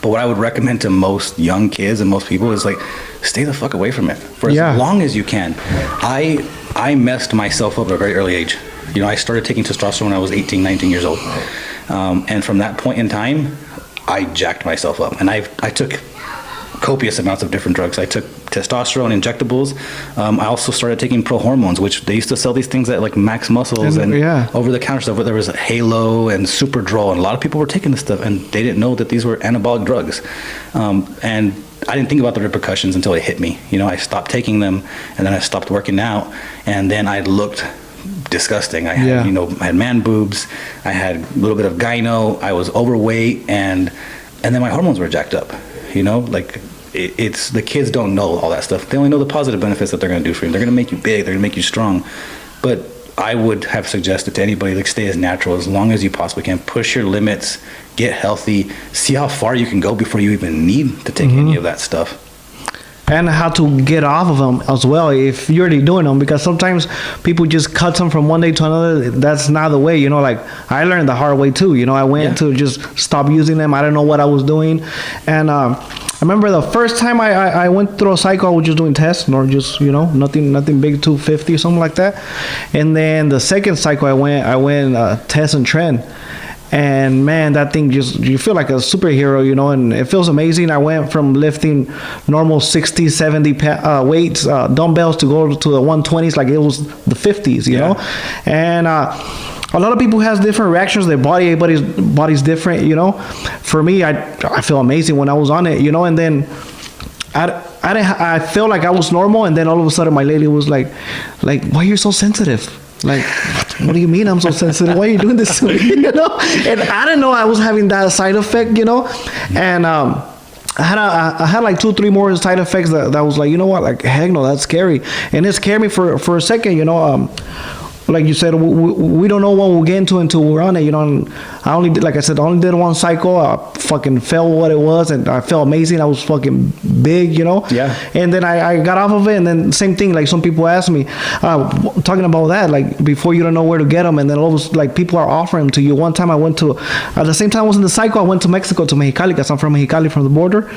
But what I would recommend to most young kids and most people is like, stay the fuck away from it for as long as you can. I messed myself up at a very early age. You know, I started taking testosterone when I was 18, 19 years old. And from that point in time, I jacked myself up. And I took copious amounts of different drugs. I took testosterone injectables. I also started taking pro hormones, which they used to sell these things at like Max Muscles and over the counter stuff. There was Halo and Superdrol, and a lot of people were taking this stuff, and they didn't know that these were anabolic drugs. And I didn't think about the repercussions until it hit me. You know, I stopped taking them, and then I stopped working out, and then I looked disgusting. I had, you know, I had man boobs. I had a little bit of gyno. I was overweight, and then my hormones were jacked up. You know, like it's the kids don't know all that stuff. They only know the positive benefits that they're going to do for you. They're going to make you big. They're going to make you strong. But I would have suggested to anybody, like, stay as natural as long as you possibly can. Push your limits. Get healthy. See how far you can go before you even need to take any of that stuff. And how to get off of them as well if you're already doing them, because sometimes people just cut them from one day to another. That's not the way, you know. Like, I learned the hard way too, you know. I went to just stop using them. I didn't know what I was doing. And I remember the first time I went through a cycle, I was just doing tests, or just, you know, nothing big, 250 or something like that. And then the second cycle I went test and trend. And man, that thing just, you feel like a superhero, you know, and it feels amazing. I went from lifting normal 60, 70 weights, dumbbells, to go to the 120s like it was the 50s, you know. And a lot of people has different reactions. Their body's different, you know. For me, I feel amazing when I was on it, you know. And then I felt like I was normal, and then all of a sudden my lady was like, why are you so sensitive? Like, what do you mean I'm so sensitive? Why are you doing this to me? You know? And I didn't know I was having that side effect, you know? And I had like 2-3 more side effects that was like, you know what? Like, heck no, that's scary. And it scared me for a second, you know? Like you said, we don't know what we'll get into until we're on it, you know. And I only did one cycle. I fucking felt what it was, and I felt amazing. I was fucking big, you know. Yeah. And then I got off of it, and then same thing. Like, some people ask me, talking about that, like, before you don't know where to get them, and then all of like people are offering them to you. One time I went to, at the same time I was in the cycle, I went to Mexico, to Mexicali, because I'm from Mexicali, from the border.